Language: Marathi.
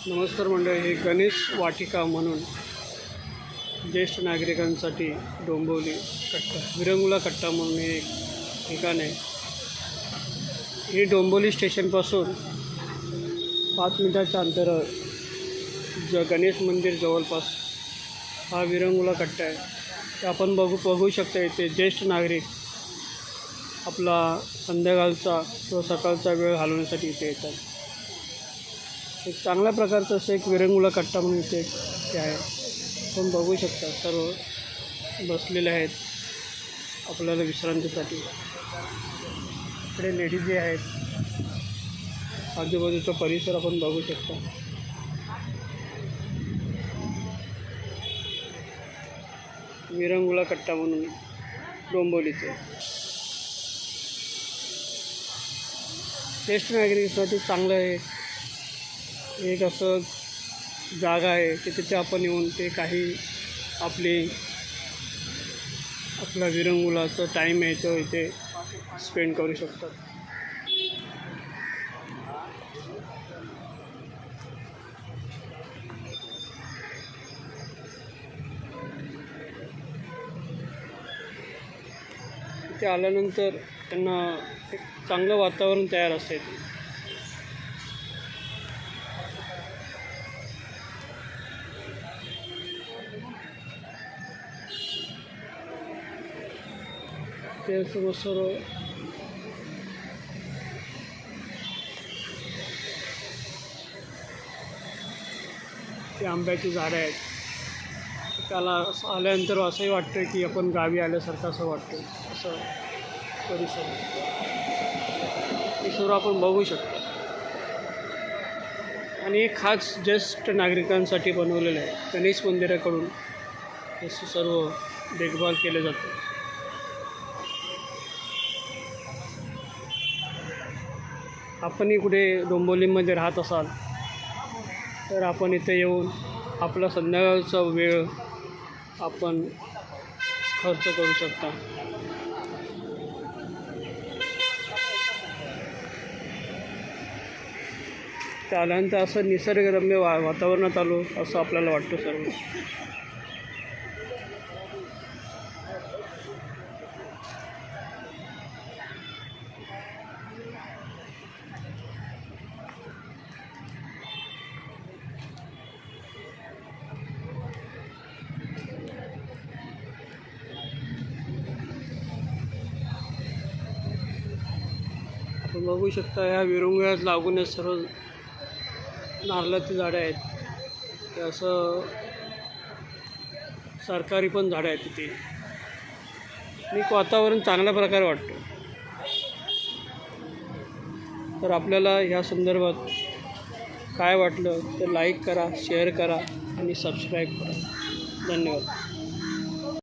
नमस्कार मंडळी, हे गणेश वाटिका म्हणून ज्येष्ठ नागरिकांसाठी डोंबिवली कट्टा विरंगुला कट्टा म्हणून हे एक ठिकाण आहे. हे डोंबिवली स्टेशनपासून 5 मिनिटाच्या अंतरावर गणेश मंदिर जवळपास हा विरंगुला कट्टा आहे. ते आपण बघू शकता. इथे ज्येष्ठ नागरिक आपला संध्याकाळचा किंवा सकाळचा वेळ घालवण्यासाठी इथे येतात. एक चांगल्या प्रकारचं असं एक विरंगुला कट्टा म्हणून इथे हे आहे. आपण बघू शकता सर्व बसलेले आहेत आपल्याला विश्रांतीसाठी. इकडे लेडीजही आहेत. आजूबाजूचा परिसर आपण बघू शकता. विरंगुला कट्टा म्हणून डोंबिवलीचे ज्येष्ठ नागरिकांसाठी चांगलं आहे. एक असं जागा आहे की तिथे आपण येऊन ते काही आपला विरंगुलाचा टाईम आहे तो इथे स्पेंड करू शकतात. इथे आल्यानंतर त्यांना एक चांगलं वातावरण तयार असते. ते सर्व ते आंब्याची झाडं आहेत. त्याला आल्यानंतर असंही वाटतं की आपण गावी आल्यासारखं असं वाटतं. असं परिसर हे सर्व आपण बघू शकतो. आणि हे खास ज्येष्ठ नागरिकांसाठी बनवलेलं आहे. गणेश मंदिराकडून हे सर्व देखभाल केले जाते. आपणही कुठे डोंबिवलीमध्ये राहत असाल तर आपण इथे येऊन आपला संध्याकाळचा वेळ आपण खर्च करू शकता. त्यानंतर असं निसर्गरम्य वातावरणात आलो असं आपल्याला वाटतं सर्व. आपण बघू शकता ह्या विरंगुळ्यात लागूनच सर्व नारळाची झाडं आहेत. ते असं सरकारी पण झाडं आहेत तिथे. एक वातावरण चांगल्या प्रकारे वाटतं. तर आपल्याला ह्या संदर्भात काय वाटलं तर लाईक करा, शेअर करा आणि सबस्क्राईब करा. धन्यवाद.